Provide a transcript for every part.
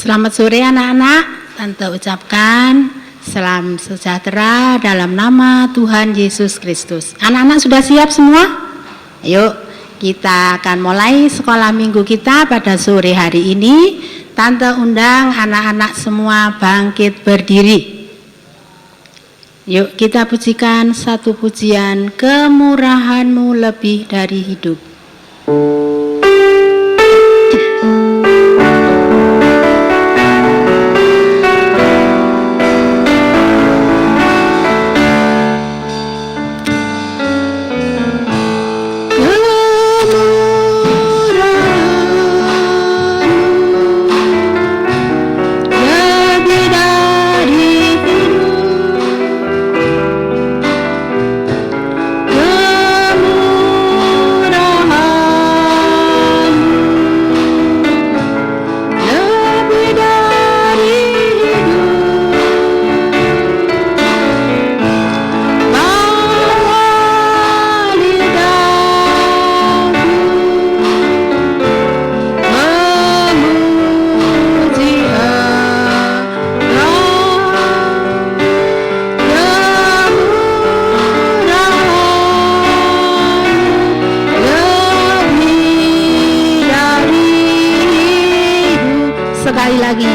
Selamat sore anak-anak, Tante ucapkan salam sejahtera dalam nama Tuhan Yesus Kristus. Anak-anak sudah siap semua? Ayo kita akan mulai sekolah minggu kita pada sore hari ini. Tante undang anak-anak semua bangkit berdiri. Yuk kita pujikan satu pujian, kemurahan-Mu lebih dari hidup. Sekali lagi.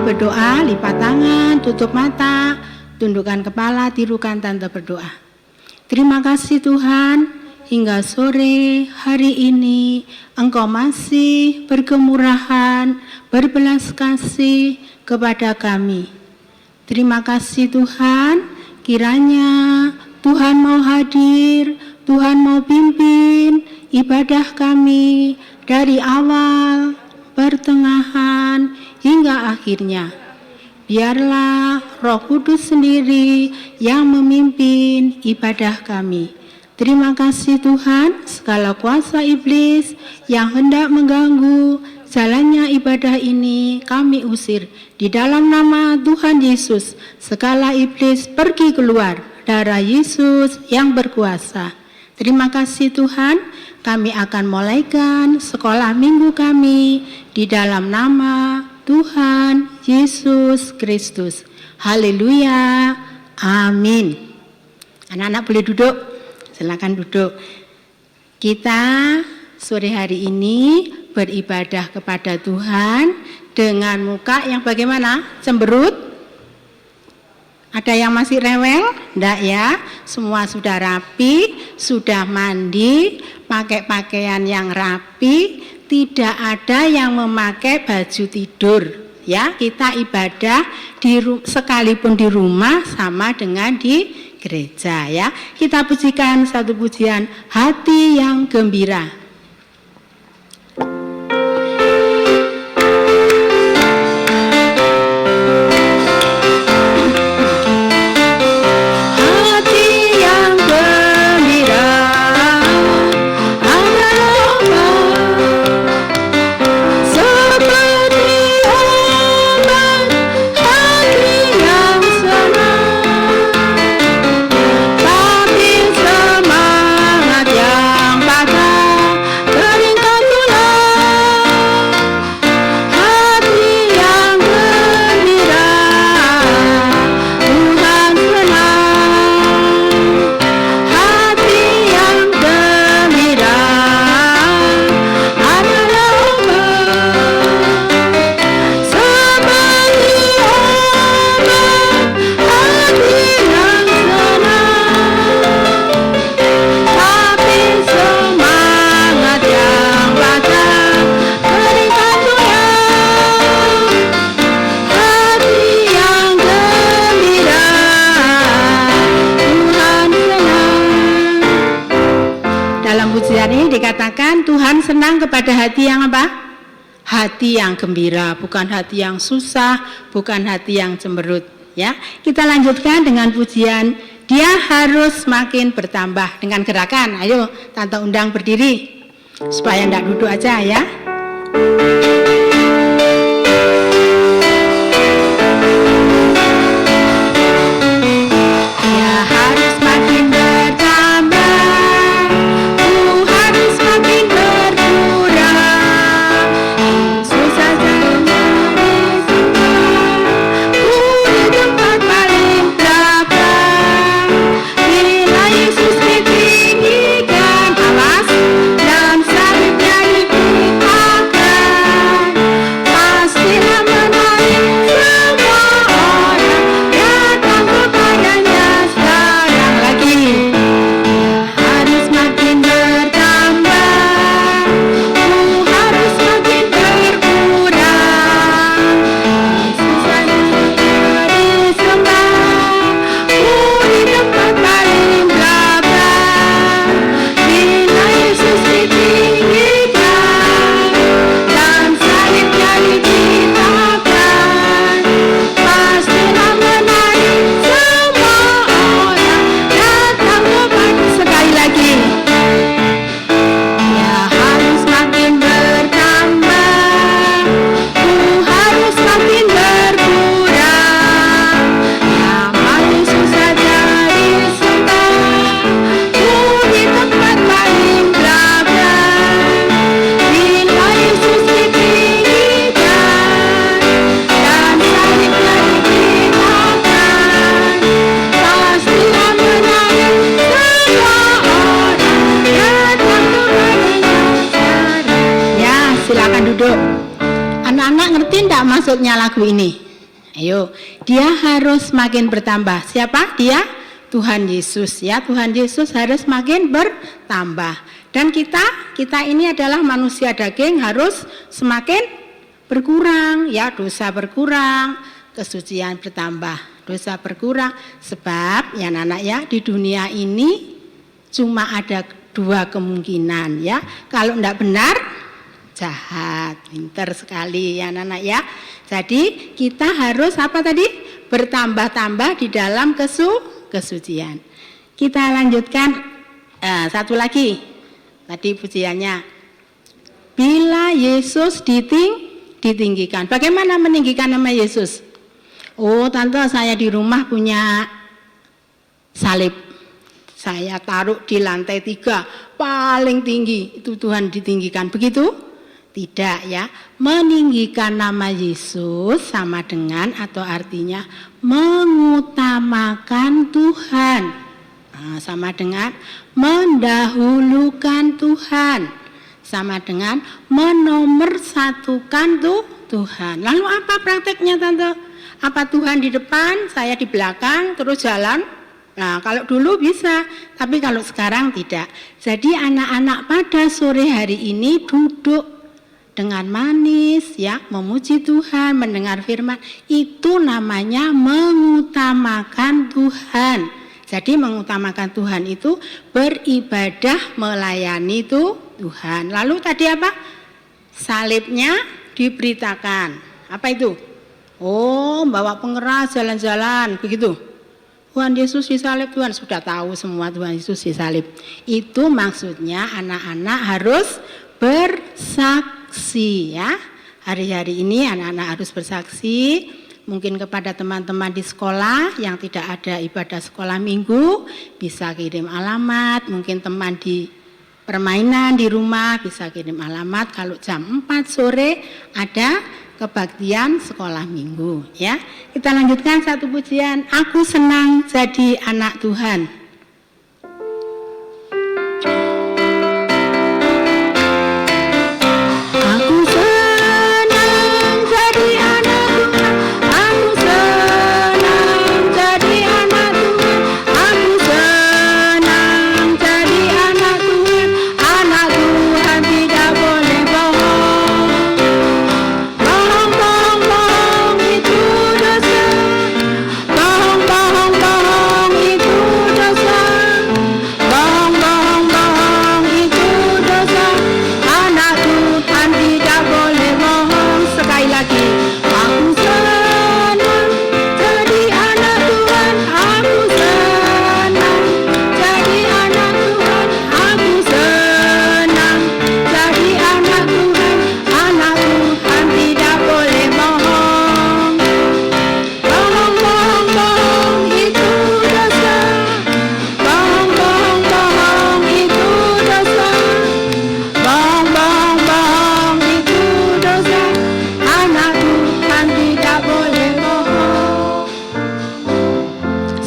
Berdoa, lipat tangan, tutup mata, tundukkan kepala, tirukan Tante berdoa. Terima kasih Tuhan, hingga sore hari ini Engkau masih berkemurahan, berbelas kasih kepada kami. Terima kasih Tuhan, kiranya Tuhan mau hadir, Tuhan mau pimpin ibadah kami dari awal, pertengahan, hingga akhirnya. Biarlah Roh Kudus sendiri yang memimpin ibadah kami. Terima kasih Tuhan, segala kuasa iblis yang hendak mengganggu jalannya ibadah ini kami usir. Di dalam nama Tuhan Yesus, segala iblis pergi keluar. Darah Yesus yang berkuasa. Terima kasih Tuhan, kami akan mulaikan sekolah minggu kami di dalam nama Tuhan Yesus Kristus. Haleluya. Amin. Anak-anak boleh duduk? Silakan duduk. Kita sore hari ini beribadah kepada Tuhan dengan muka yang bagaimana? Cemberut? Ada yang masih rewel? Enggak ya? Semua sudah rapi, sudah mandi, pakai pakaian yang rapi. Tidak ada yang memakai baju tidur, ya. Kita ibadah sekalipun di rumah sama dengan di gereja, ya. Kita pujikan satu pujian, hati yang gembira. Semangat yang pada ini dikatakan Tuhan senang kepada hati yang apa? Hati yang gembira, bukan hati yang susah, bukan hati yang cemberut. Ya, kita lanjutkan dengan pujian Dia harus makin bertambah dengan gerakan. Ayo, Tante undang berdiri supaya tidak duduk aja ya. Maksudnya lagu ini, ayo, Dia harus makin bertambah. Siapa? Dia, Tuhan Yesus ya. Tuhan Yesus harus makin bertambah. Dan kita ini adalah manusia daging, harus semakin berkurang ya. Dosa berkurang, kesucian bertambah. Dosa berkurang sebab ya anak-anak ya, di dunia ini cuma ada dua kemungkinan ya. Kalau tidak benar, jahat. Pinter sekali ya anak-anak ya. Jadi kita harus apa tadi? Bertambah-tambah di dalam kesucian. Kita lanjutkan satu lagi. Tadi pujiannya. Bila Yesus ditinggikan. Bagaimana meninggikan nama Yesus? Oh, Tante, saya di rumah punya salib. Saya taruh di lantai 3, paling tinggi. Itu Tuhan ditinggikan. Begitu? Tidak ya, meninggikan nama Yesus sama dengan atau artinya mengutamakan Tuhan. Nah, sama dengan mendahulukan Tuhan. Sama dengan menomorsatukan Tuhan. Lalu apa prakteknya Tante? Apa Tuhan di depan, saya di belakang, terus jalan? Nah, kalau dulu bisa, tapi kalau sekarang tidak. Jadi anak-anak pada sore hari ini duduk dengan manis ya, memuji Tuhan, mendengar firman, itu namanya mengutamakan Tuhan. Jadi mengutamakan Tuhan itu beribadah, melayani Tuhan. Lalu tadi apa? Salibnya diberitakan. Apa itu? Oh, bawa pengeras jalan-jalan, begitu. Tuhan Yesus disalib, Tuhan sudah tahu semua Tuhan Yesus disalib. Itu maksudnya anak-anak harus bersaksi ya. Hari-hari ini anak-anak harus bersaksi, mungkin kepada teman-teman di sekolah yang tidak ada ibadah sekolah minggu, bisa kirim alamat, mungkin teman di permainan di rumah bisa kirim alamat. Kalau jam 4 sore ada kebaktian sekolah minggu ya. Kita lanjutkan satu pujian, Aku Senang Jadi Anak Tuhan. Bohong itu dosa.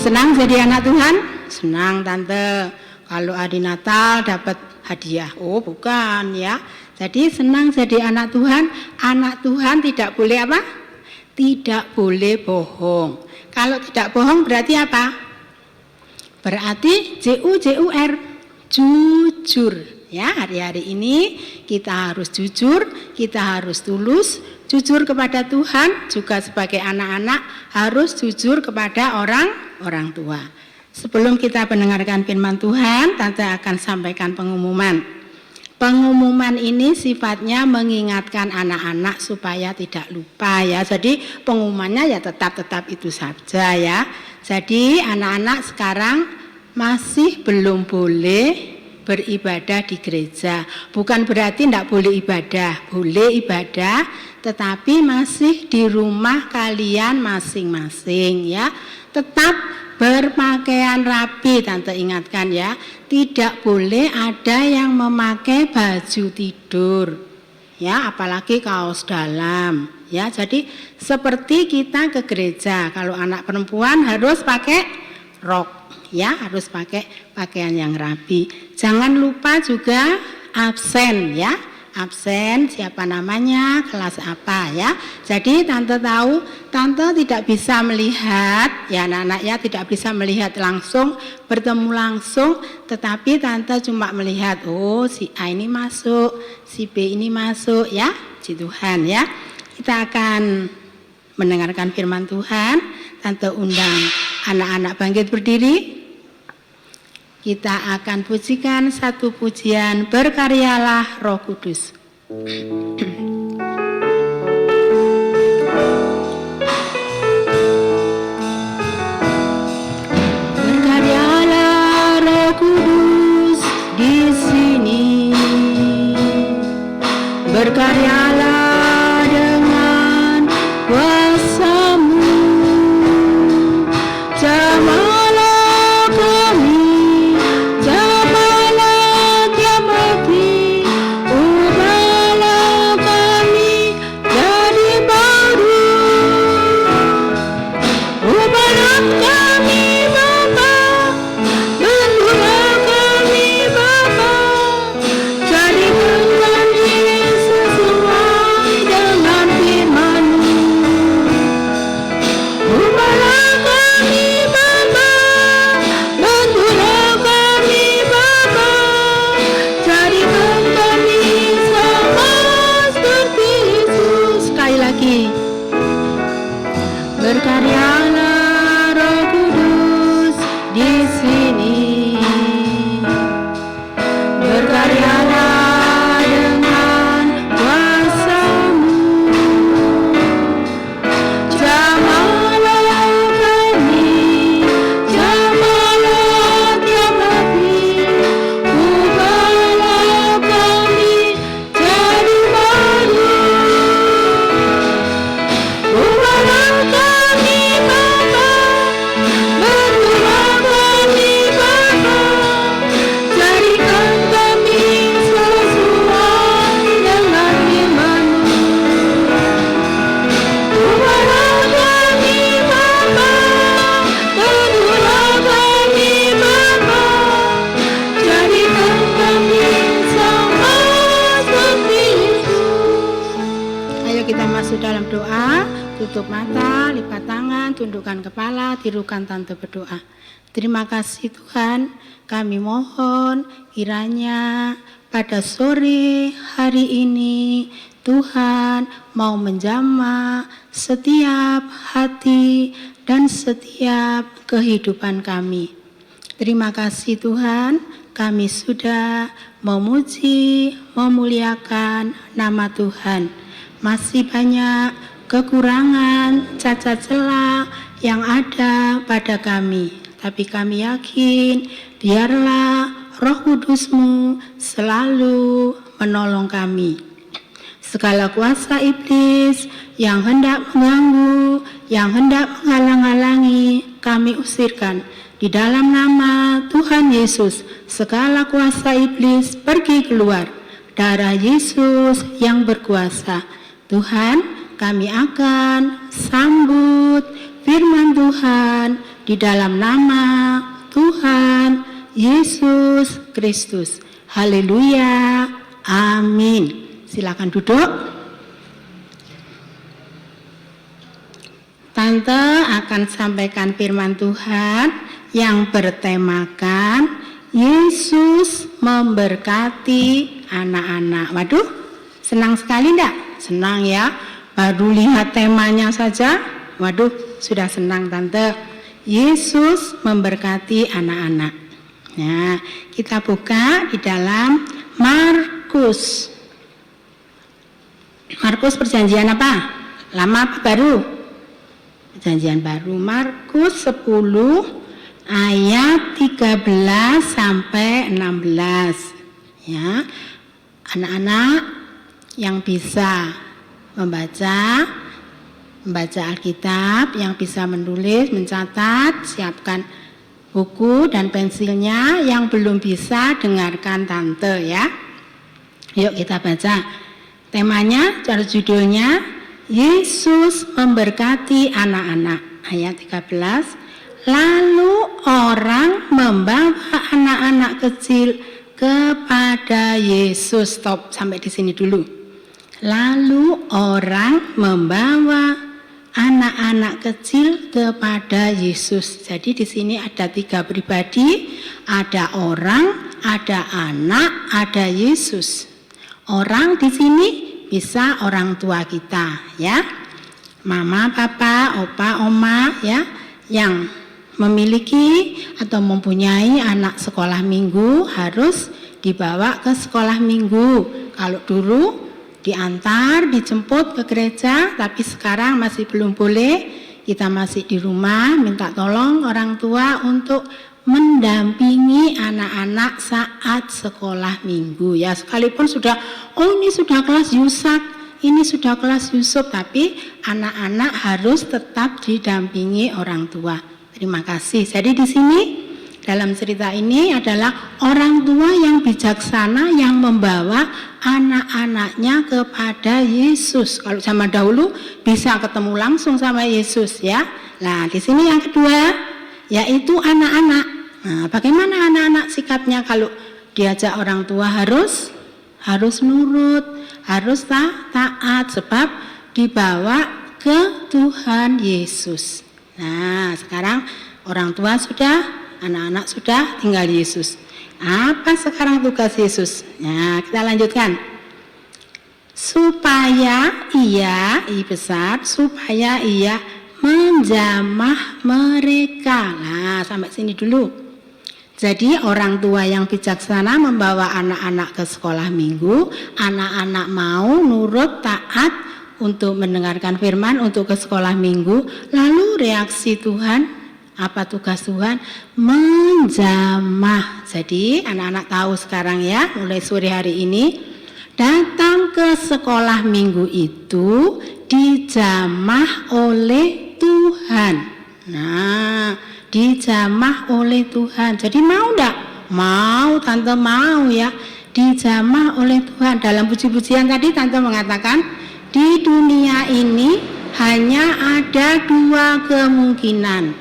senang jadi anak Tuhan? Senang Tante. Kalau hari Natal dapat hadiah. Oh bukan ya. Jadi senang jadi anak Tuhan. Anak Tuhan tidak boleh apa? Tidak boleh bohong. Kalau tidak bohong berarti apa? Berarti JUR, jujur. Ya, hari-hari ini kita harus jujur, kita harus tulus, jujur kepada Tuhan, juga sebagai anak-anak harus jujur kepada orang tua. Sebelum kita mendengarkan firman Tuhan, Tante akan sampaikan pengumuman. Pengumuman ini sifatnya mengingatkan anak-anak supaya tidak lupa ya. Jadi pengumumannya ya tetap itu saja ya. Jadi anak-anak sekarang masih belum boleh beribadah di gereja. Bukan berarti tidak boleh ibadah, boleh ibadah, tetapi masih di rumah kalian masing-masing ya. Tetap berpakaian rapi, Tante ingatkan ya. Tidak boleh ada yang memakai baju tidur ya, apalagi kaos dalam ya. Jadi seperti kita ke gereja, kalau anak perempuan harus pakai rok ya, harus pakai pakaian yang rapi. Jangan lupa juga absen ya, absen siapa namanya, kelas apa ya. Jadi Tante tahu, Tante tidak bisa melihat ya anak-anak ya, tidak bisa melihat langsung, bertemu langsung, tetapi Tante cuma melihat oh si A ini masuk, si B ini masuk ya, puji Tuhan ya. Kita akan mendengarkan firman Tuhan. Tante undang anak-anak bangkit berdiri. Kita akan pujikan satu pujian, berkaryalah Roh Kudus. Berkaryalah Roh Kudus di sini. Berkaryalah dengan kuasa-Mu. Jamalah kami, jamalah tiap hati, ubahlah kami jadi baru. Ubahlah kami Bapa, bentuklah kami Bapa, jadikan kami sesuai dengan firman-Mu. Ubahlah kami Bapa, bentuklah kami Bapa, jadikan kami sama seperti Yesus. Sekali lagi. Berkaryalah Roh Kudus di sini. Berkaryalah dengan kuasa-Mu. Jamalah kami, jamalah tiap hati, ubahlah kami jadi baru. Ubahlah kami Bapa, bentuklah kami Bapa, jadikan kami sesuai dengan firman-Mu. Ubahlah kami Bapa, bentuklah kami Bapa, jadikan kami sama seperti Yesus. Ayo kita masuk dalam doa. Tutup mata, lipat tangan, tundukkan kepala, tirukan Tante berdoa. Terima kasih Tuhan, kami mohon kiranya pada sore hari ini Tuhan mau menjamah setiap hati dan setiap kehidupan kami. Terima kasih Tuhan, kami sudah memuji, memuliakan nama Tuhan. Masih banyak kekurangan, cacat celah yang ada pada kami. Tapi kami yakin, biarlah Roh Kudus-Mu selalu menolong kami. Segala kuasa iblis yang hendak mengganggu, yang hendak menghalang-halangi, kami usirkan. Di dalam nama Tuhan Yesus, segala kuasa iblis pergi keluar. Darah Yesus yang berkuasa. Tuhan, kami akan sambut firman Tuhan di dalam nama Tuhan Yesus Kristus. Haleluya. Amin. Silakan duduk. Tante akan sampaikan firman Tuhan yang bertemakan Yesus memberkati anak-anak. Waduh, senang sekali enggak? Senang ya. Baru lihat temanya saja, waduh, sudah senang Tante. Yesus memberkati anak-anak. Nah, kita buka di dalam Markus. Markus perjanjian apa? Lama apa baru? Perjanjian baru. Markus 10 ayat 13 sampai 16. Ya. Anak-anak yang bisa membaca Alkitab, yang bisa menulis, mencatat, siapkan buku dan pensilnya. Yang belum bisa, dengarkan Tante ya. Yuk kita baca. Temanya, judulnya Yesus memberkati anak-anak. Ayat 13. Lalu orang membawa anak-anak kecil kepada Yesus. Stop, sampai di sini dulu. Lalu orang membawa anak-anak kecil kepada Yesus. Jadi di sini ada 3 pribadi, ada orang, ada anak, ada Yesus. Orang di sini bisa orang tua kita, ya, mama, papa, opa, oma, ya, yang memiliki atau mempunyai anak sekolah minggu harus dibawa ke sekolah minggu. Kalau dulu diantar, dijemput ke gereja, tapi sekarang masih belum boleh. Kita masih di rumah, minta tolong orang tua untuk mendampingi anak-anak saat sekolah minggu ya. Sekalipun sudah, ini sudah kelas Yusak, ini sudah kelas Yusuf, tapi anak-anak harus tetap didampingi orang tua. Terima kasih. Jadi di sini dalam cerita ini adalah orang tua yang bijaksana yang membawa anak-anaknya kepada Yesus. Kalau zaman dahulu bisa ketemu langsung sama Yesus ya. Nah, di sini yang kedua yaitu anak-anak. Nah, bagaimana anak-anak sikapnya kalau diajak orang tua harus nurut, harus taat sebab dibawa ke Tuhan Yesus. Nah, sekarang orang tua sudah, anak-anak sudah, tinggal Yesus. Apa sekarang tugas Yesus? Nah, kita lanjutkan. Supaya ia menjamah mereka. Nah, sampai sini dulu. Jadi orang tua yang bijaksana membawa anak-anak ke sekolah minggu, anak-anak mau nurut, taat untuk mendengarkan firman, untuk ke sekolah minggu. Lalu reaksi Tuhan, apa tugas Tuhan? Menjamah. Jadi anak-anak tahu sekarang ya, mulai sore hari ini, datang ke sekolah minggu itu dijamah oleh Tuhan. Nah, dijamah oleh Tuhan. Jadi mau enggak? Mau, Tante mau ya. Dijamah oleh Tuhan. Dalam puji-pujian tadi Tante mengatakan, di dunia ini hanya ada 2 kemungkinan.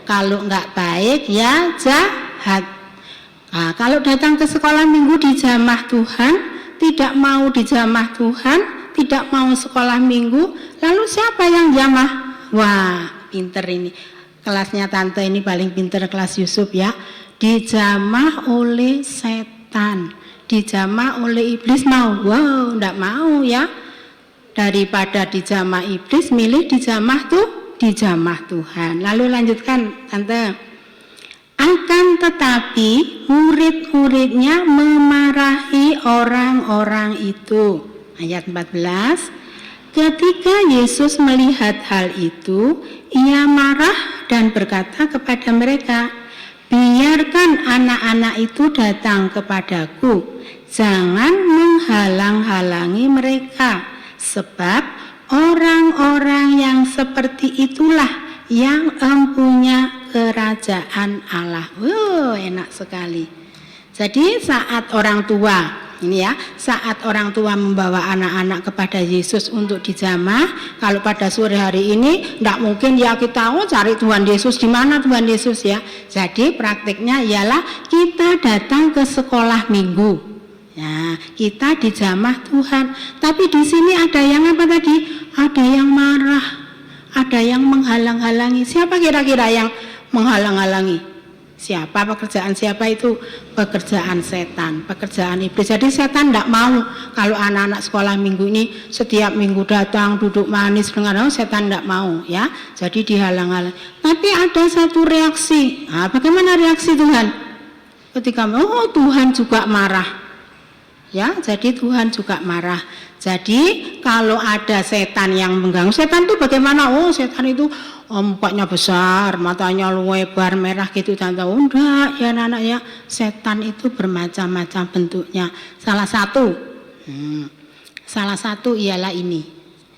Kalau enggak baik ya jahat. Nah, kalau datang ke sekolah minggu dijamah Tuhan, tidak mau dijamah Tuhan, tidak mau sekolah minggu, lalu siapa yang jamah? Wah, pinter ini. Kelasnya Tante ini paling pinter, kelas Yusuf ya. Dijamah oleh setan, dijamah oleh iblis. Mau? Wow, enggak mau ya. Daripada dijamah iblis, milih dijamah Tuhan. Lalu lanjutkan Tante. Akan tetapi murid-muridnya memarahi orang-orang itu. Ayat 14. Ketika Yesus melihat hal itu, ia marah dan berkata kepada mereka, biarkan anak-anak itu datang kepadaku, jangan menghalang-halangi mereka, sebab orang-orang yang seperti itulah yang empunya kerajaan Allah. Enak sekali. Jadi saat orang tua ini ya, saat orang tua membawa anak-anak kepada Yesus untuk dijamah, kalau pada sore hari ini tidak mungkin ya kita cari Tuhan Yesus di mana Tuhan Yesus ya. Jadi praktiknya ialah kita datang ke sekolah minggu. Ya, kita dijamah Tuhan. Tapi di sini ada yang apa tadi? Ada yang marah, ada yang menghalang-halangi. Siapa kira-kira yang menghalang-halangi? Siapa? Pekerjaan siapa itu? Pekerjaan setan, pekerjaan iblis. Jadi setan tidak mau kalau anak-anak sekolah minggu ini setiap minggu datang duduk manis dengan setan tidak mau ya. Jadi dihalang-halang. Tapi ada satu reaksi. Nah, bagaimana reaksi Tuhan? Ketika Tuhan juga marah. Ya, jadi Tuhan juga marah. Jadi kalau ada setan yang mengganggu, setan itu bagaimana? Setan itu mukanya besar, matanya lebar, merah gitu tante. Enggak ya anak ya, setan itu bermacam-macam bentuknya. Salah satu ialah ini.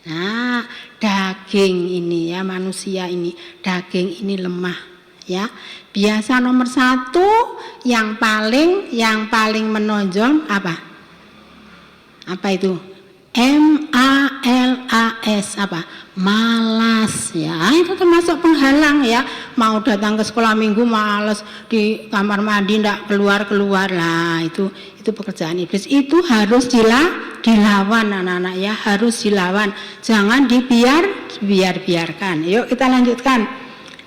Nah, daging ini ya, manusia ini, daging ini lemah ya. Biasa nomor 1 yang paling menonjol apa? Apa itu? MALAS, apa? Malas ya, itu termasuk penghalang ya. Mau datang ke sekolah minggu malas, di kamar mandi ndak keluar lah, itu pekerjaan iblis. Itu harus dilawan anak-anak ya, harus dilawan, jangan dibiarkan. Yuk kita lanjutkan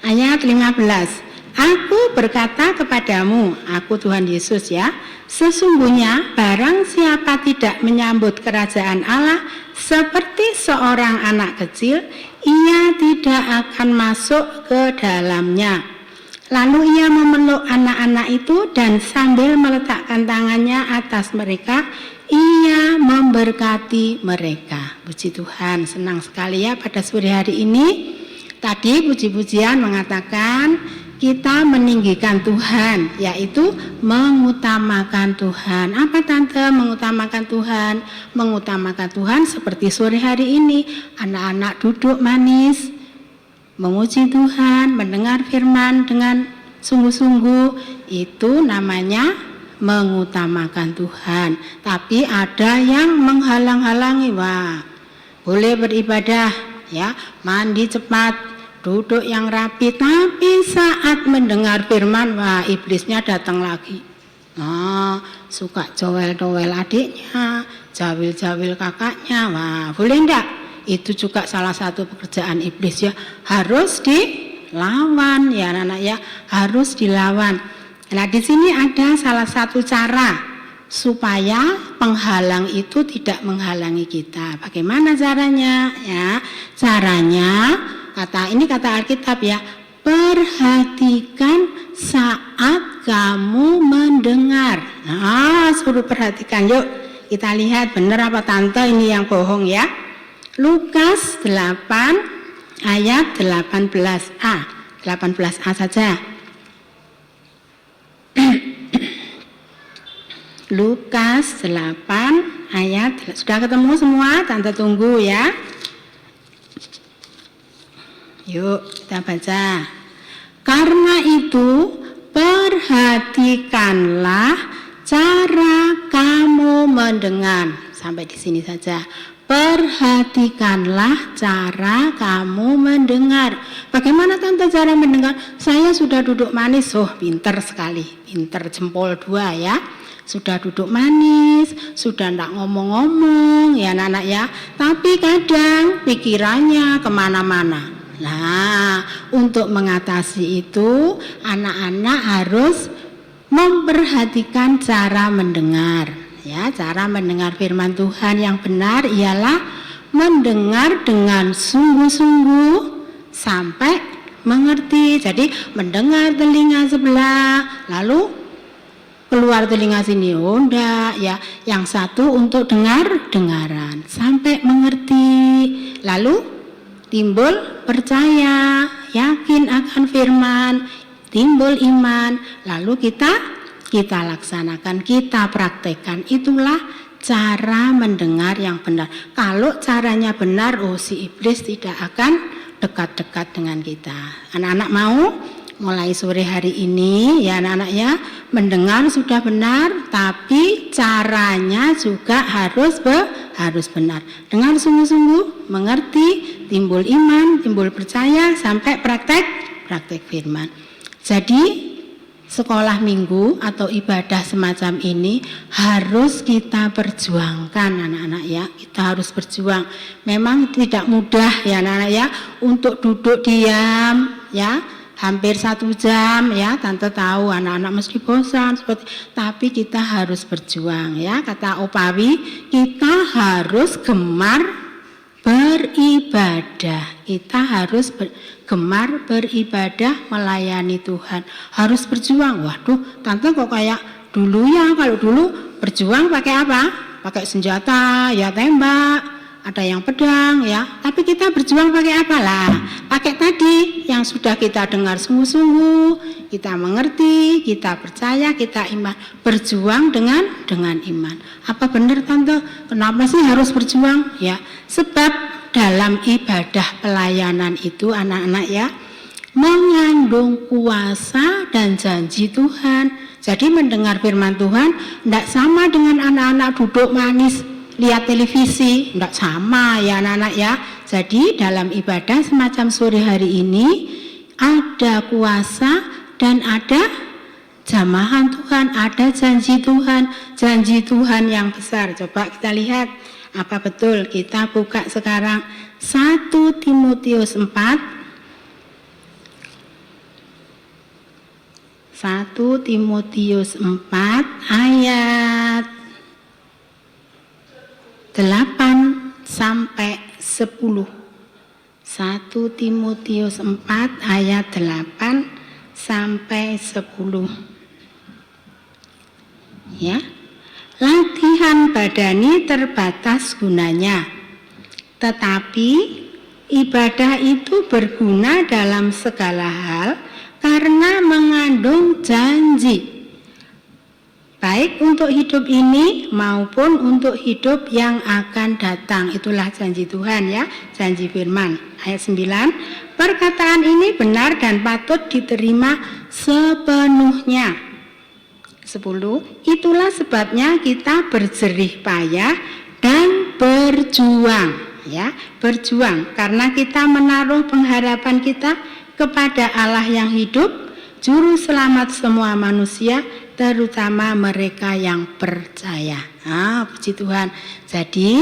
ayat 15. Aku berkata kepadamu, aku Tuhan Yesus ya, sesungguhnya barang siapa tidak menyambut kerajaan Allah seperti seorang anak kecil, ia tidak akan masuk ke dalamnya. Lalu ia memeluk anak-anak itu dan sambil meletakkan tangannya atas mereka, ia memberkati mereka. Puji Tuhan, senang sekali ya pada sore hari ini. Tadi puji-pujian mengatakan kita meninggikan Tuhan, yaitu mengutamakan Tuhan. Apa tante mengutamakan Tuhan? Mengutamakan Tuhan seperti sore hari ini, anak-anak duduk manis, memuji Tuhan, mendengar firman dengan sungguh-sungguh, itu namanya mengutamakan Tuhan. Tapi ada yang menghalang-halangi, boleh beribadah ya, mandi cepat, duduk yang rapi, tapi saat mendengar firman, iblisnya datang lagi. Suka jowel-jowel adiknya, jawil-jawil kakaknya, boleh enggak? Itu juga salah satu pekerjaan iblis ya, harus dilawan ya anak-anak ya, harus dilawan. Nah di sini ada salah satu cara supaya penghalang itu tidak menghalangi kita. Bagaimana caranya? Ya, caranya kata Alkitab ya, perhatikan saat kamu mendengar. Suruh perhatikan, yuk kita lihat benar apa tante ini yang bohong ya. Lukas 8 ayat 18a, 18a saja. Lukas 8 ayat, sudah ketemu semua? Tante tunggu ya. Yuk kita baca. Karena itu perhatikanlah cara kamu mendengar. Sampai di sini saja. Perhatikanlah cara kamu mendengar. Bagaimana tante cara mendengar? Saya sudah duduk manis, pinter sekali, pinter jempol 2 ya. Sudah duduk manis, sudah tidak ngomong-ngomong ya anak-anak ya. Tapi kadang pikirannya kemana-mana. Nah, untuk mengatasi itu, anak-anak harus memperhatikan cara mendengar. Ya, cara mendengar firman Tuhan yang benar ialah mendengar dengan sungguh-sungguh sampai mengerti. Jadi, mendengar telinga sebelah, lalu keluar telinga sini, enggak ya. Yang satu untuk dengaran sampai mengerti. Lalu timbul percaya, yakin akan firman, timbul iman, lalu kita laksanakan, kita praktekkan. Itulah cara mendengar yang benar. Kalau caranya benar, si iblis tidak akan dekat-dekat dengan kita. Anak-anak mau mulai sore hari ini ya anak-anak ya, mendengar sudah benar, tapi caranya juga harus benar. Dengar sungguh-sungguh, mengerti, timbul iman, timbul percaya, sampai praktek firman. Jadi sekolah minggu atau ibadah semacam ini harus kita perjuangkan anak-anak ya. Kita harus berjuang. Memang tidak mudah ya anak-anak ya, untuk duduk diam ya hampir 1 jam ya. Tante tahu anak-anak mesti bosan tapi kita harus berjuang ya. Kata Opawi, kita harus gemar beribadah. Kita harus gemar beribadah, melayani Tuhan. Harus berjuang. Waduh, tante kok kayak dulu ya. Kalau dulu berjuang pakai apa? Pakai senjata, ya tembak, ada yang pedang ya. Tapi kita berjuang pakai apa lah? Pakai tadi yang sudah kita dengar sungguh-sungguh, kita mengerti, kita percaya, kita iman. Berjuang dengan iman. Apa benar tante? Kenapa sih harus berjuang? Ya, sebab dalam ibadah pelayanan itu anak-anak ya, mengandung kuasa dan janji Tuhan. Jadi mendengar firman Tuhan tidak sama dengan anak-anak duduk manis lihat televisi, tidak sama ya anak-anak ya. Jadi dalam ibadah semacam sore hari ini ada kuasa dan ada jamahan Tuhan, ada janji Tuhan yang besar. Coba kita lihat apa betul. Kita buka sekarang 1 Timotius 4 ayat 8 sampai 10. 1 Timotius 4 ayat 8 sampai 10. Ya. Latihan badani terbatas gunanya, tetapi ibadah itu berguna dalam segala hal karena mengandung janji, baik untuk hidup ini maupun untuk hidup yang akan datang. Itulah janji Tuhan ya, janji firman. Ayat 9, perkataan ini benar dan patut diterima sepenuhnya. 10, itulah sebabnya kita berjerih payah dan berjuang ya, berjuang karena kita menaruh pengharapan kita kepada Allah yang hidup, juru selamat semua manusia, terutama mereka yang percaya. Puji Tuhan. Jadi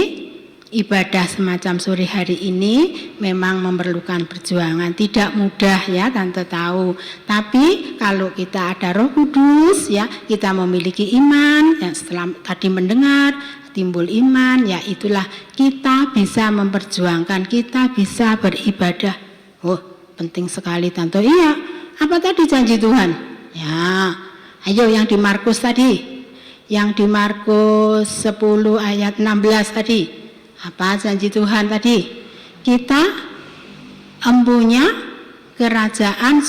ibadah semacam sore hari ini memang memerlukan perjuangan, tidak mudah ya tante tahu. Tapi kalau kita ada Roh Kudus ya, kita memiliki iman yang setelah tadi mendengar timbul iman ya, itulah kita bisa memperjuangkan, kita bisa beribadah. Oh, penting sekali tante. Iya, apa tadi janji Tuhan? Ya, ayo yang di Markus tadi, yang di Markus 10 ayat 16 tadi. Apa janji Tuhan tadi? Kita empunya kerajaan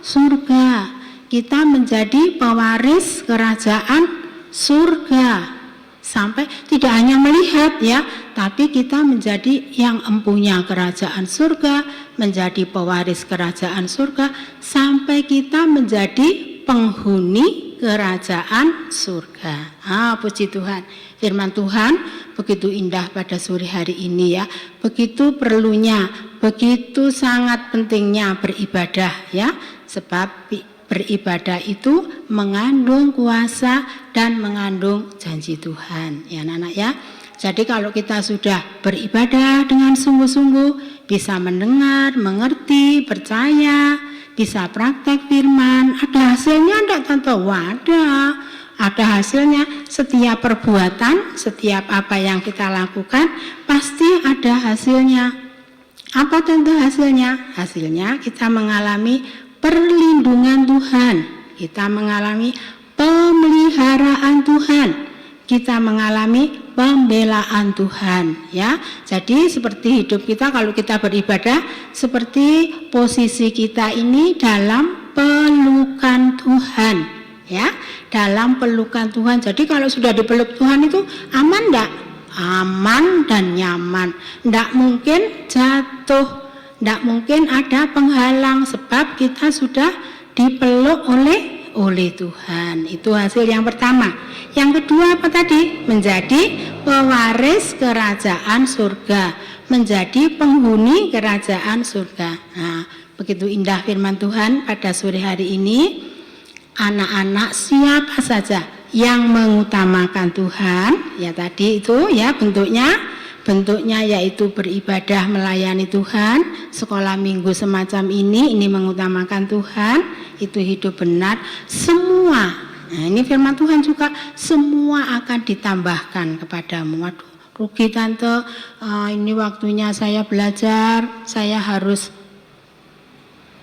surga. Kita menjadi pewaris kerajaan surga. Sampai tidak hanya melihat ya, tapi kita menjadi yang empunya kerajaan surga, menjadi pewaris kerajaan surga, sampai kita menjadi penghuni kerajaan surga. Puji Tuhan. Firman Tuhan begitu indah pada sore hari ini ya. Begitu perlunya, begitu sangat pentingnya beribadah ya. Sebab beribadah itu mengandung kuasa dan mengandung janji Tuhan ya anak-anak ya. Jadi kalau kita sudah beribadah dengan sungguh-sungguh, bisa mendengar, mengerti, percaya, bisa praktek firman, ada hasilnya enggak tante? Ada hasilnya. Setiap perbuatan, setiap apa yang kita lakukan pasti ada hasilnya. Apa tentu hasilnya? Hasilnya kita mengalami perlindungan Tuhan, kita mengalami pemeliharaan Tuhan, kita mengalami pembelaan Tuhan ya. Jadi seperti hidup kita kalau kita beribadah, seperti posisi kita ini dalam pelukan Tuhan ya, dalam pelukan Tuhan. Jadi kalau sudah dipeluk Tuhan itu aman enggak? Aman dan nyaman, enggak mungkin jatuh, enggak mungkin ada penghalang, sebab kita sudah dipeluk oleh Tuhan. Itu hasil yang pertama. Yang kedua apa tadi? Menjadi pewaris kerajaan surga, menjadi penghuni kerajaan surga. Nah, begitu indah firman Tuhan pada sore hari ini. Anak-anak siapa saja yang mengutamakan Tuhan, ya tadi itu ya bentuknya yaitu beribadah melayani Tuhan, sekolah minggu semacam ini mengutamakan Tuhan, itu hidup benar. Semua, nah ini firman Tuhan juga, semua akan ditambahkan kepadamu. Waduh, rugi tante, ini waktunya saya belajar, saya harus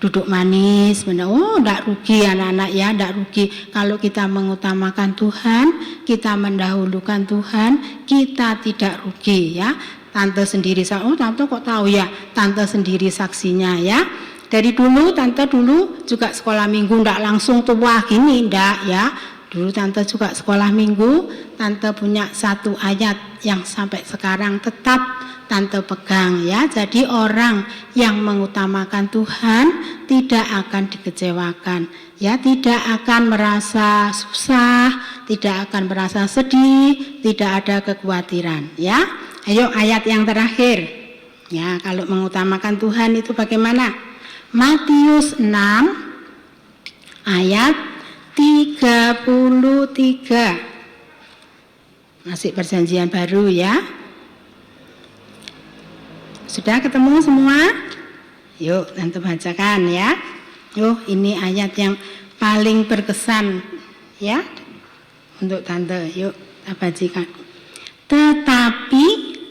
duduk manis, benar. Oh, enggak rugi anak-anak ya, enggak rugi. Kalau kita mengutamakan Tuhan, kita mendahulukan Tuhan, kita tidak rugi ya. Tante sendiri, oh tante kok tahu ya? Tante sendiri saksinya ya. Dari dulu, tante dulu juga sekolah minggu enggak langsung tua gini, enggak ya. Dulu tante juga sekolah minggu, tante punya satu ayat yang sampai sekarang tetap tante pegang ya. Jadi orang yang mengutamakan Tuhan tidak akan dikecewakan ya, tidak akan merasa susah, tidak akan merasa sedih, tidak ada kekhawatiran ya. Ayo ayat yang terakhir ya, kalau mengutamakan Tuhan itu bagaimana? Matius 6 ayat 33, masih perjanjian baru ya. Sudah ketemu semua? Yuk tante bacakan ya. Yuk, ini ayat yang paling berkesan ya untuk tante. Yuk kita bacakan. Tetapi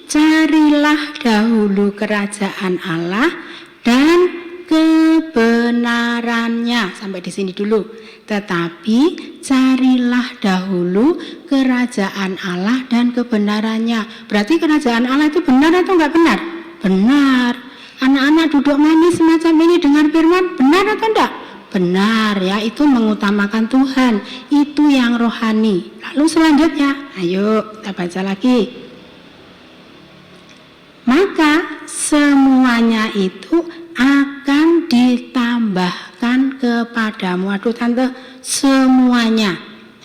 carilah dahulu kerajaan Allah dan kebenarannya. Sampai di sini dulu. Tetapi carilah dahulu kerajaan Allah dan kebenarannya. Berarti kerajaan Allah itu benar atau enggak benar? Benar. Anak-anak duduk manis semacam ini dengar firman, benar atau enggak? Benar ya, itu mengutamakan Tuhan, itu yang rohani. Lalu selanjutnya, ayo kita baca lagi. Maka semuanya itu akan ditambahkan kepadamu. Aduh tante, semuanya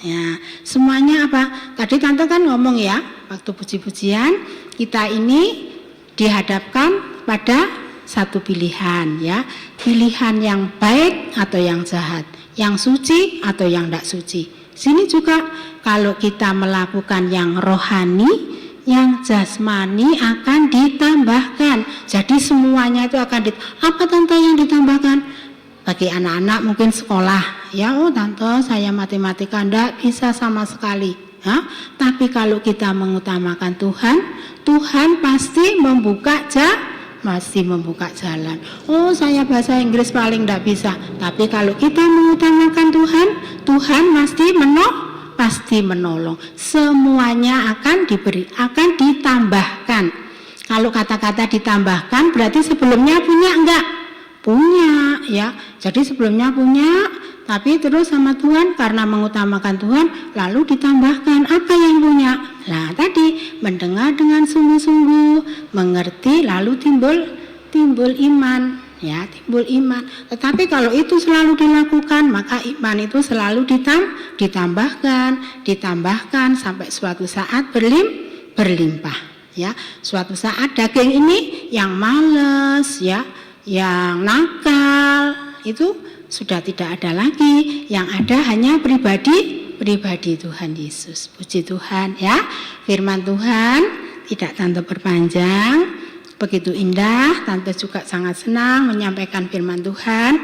ya, semuanya apa? Tadi tante kan ngomong ya, waktu puji-pujian kita ini dihadapkan pada satu pilihan ya, pilihan yang baik atau yang jahat, yang suci atau yang tidak suci. Sini juga kalau kita melakukan yang rohani, yang jasmani akan ditambahkan. Jadi semuanya itu akan apa tante yang ditambahkan? Bagi anak-anak mungkin sekolah ya, oh tante saya matematika enggak bisa sama sekali ya. Tapi kalau kita mengutamakan Tuhan, Tuhan pasti membuka jalan. Oh saya bahasa Inggris paling enggak bisa, tapi kalau kita mengutamakan Tuhan, Tuhan pasti menolong. Semuanya akan diberi, akan ditambahkan. Kalau kata-kata ditambahkan berarti sebelumnya punya enggak? Punya ya. Jadi sebelumnya punya, tapi terus sama Tuhan karena mengutamakan Tuhan lalu ditambahkan apa yang punya. Nah tadi mendengar dengan sungguh-sungguh, mengerti lalu timbul iman ya, timbul iman. Tetapi kalau itu selalu dilakukan maka iman itu selalu ditambahkan sampai suatu saat berlimpah ya. Suatu saat daging ini yang males ya, yang nakal itu sudah tidak ada lagi, yang ada hanya pribadi Tuhan Yesus. Puji Tuhan ya, firman Tuhan tidak tante perpanjang, begitu indah, tante juga sangat senang menyampaikan firman Tuhan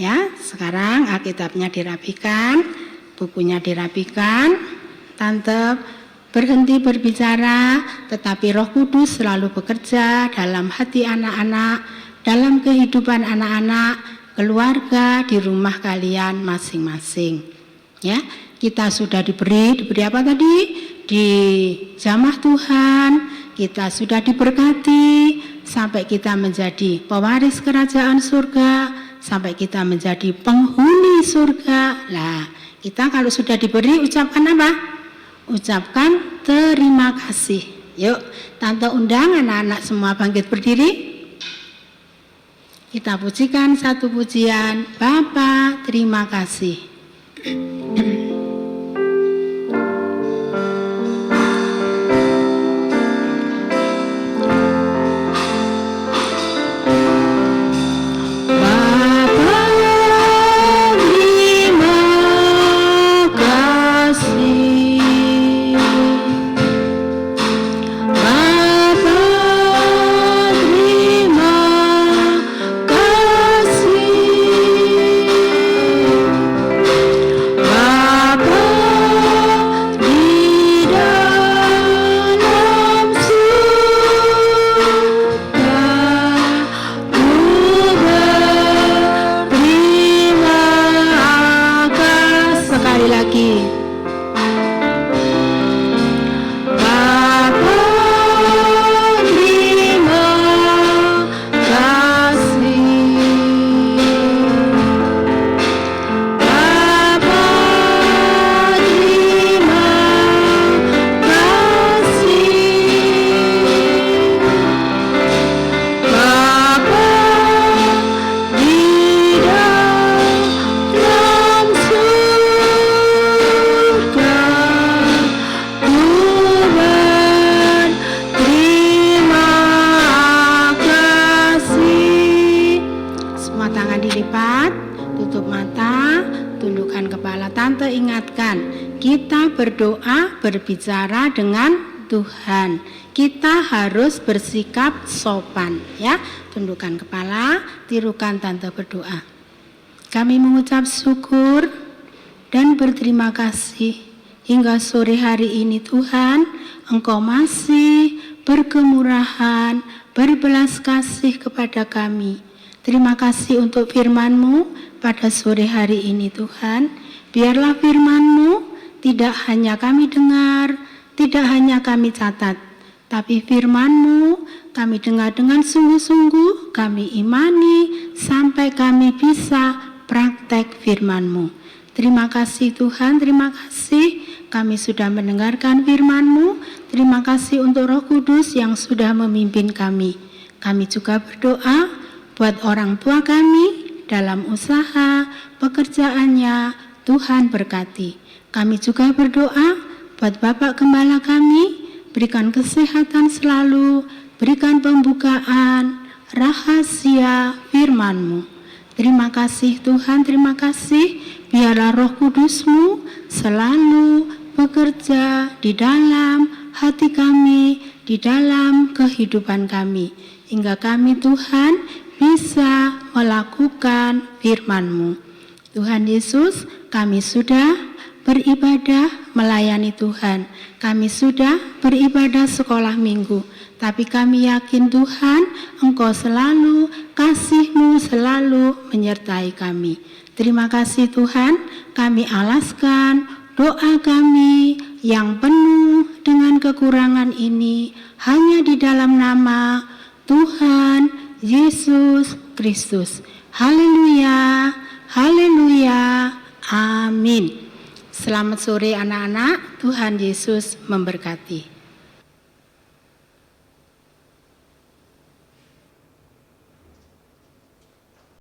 ya. Sekarang Alkitabnya dirapikan, bukunya dirapikan, tante berhenti berbicara, tetapi Roh Kudus selalu bekerja dalam hati anak-anak, dalam kehidupan anak-anak, keluarga, di rumah kalian masing-masing ya. Kita sudah diberi apa tadi? Dijamah Tuhan, kita sudah diberkati sampai kita menjadi pewaris kerajaan surga, sampai kita menjadi penghuni surga. Lah, kita kalau sudah diberi ucapkan apa? Ucapkan terima kasih. Yuk, tante undang anak-anak semua bangkit berdiri. Kita pujikan satu pujian. Bapa, terima kasih. Berdoa, berbicara dengan Tuhan. Kita harus bersikap sopan, ya. Tundukkan kepala, tirukan tante berdoa. Kami mengucap syukur dan berterima kasih hingga sore hari ini Tuhan, Engkau masih berkemurahan, berbelas kasih kepada kami. Terima kasih untuk firman-Mu pada sore hari ini Tuhan. Biarlah firman-Mu tidak hanya kami dengar, tidak hanya kami catat, tapi firman-Mu kami dengar dengan sungguh-sungguh, kami imani sampai kami bisa praktek firman-Mu. Terima kasih Tuhan, terima kasih kami sudah mendengarkan firman-Mu. Terima kasih untuk Roh Kudus yang sudah memimpin kami. Kami juga berdoa buat orang tua kami dalam usaha, pekerjaannya, Tuhan berkati. Kami juga berdoa buat Bapak Gembala kami, berikan kesehatan selalu, berikan pembukaan, rahasia firman-Mu. Terima kasih Tuhan, terima kasih. Biarlah Roh Kudus-Mu selalu bekerja di dalam hati kami, di dalam kehidupan kami. Hingga kami Tuhan bisa melakukan firman-Mu. Tuhan Yesus, kami sudah beribadah melayani Tuhan. Kami sudah beribadah sekolah minggu. Tapi kami yakin Tuhan, Engkau selalu, kasih-Mu selalu menyertai kami. Terima kasih Tuhan, kami alaskan doa kami yang penuh dengan kekurangan ini hanya di dalam nama Tuhan Yesus Kristus. Haleluya, haleluya, amin. Selamat sore anak-anak, Tuhan Yesus memberkati.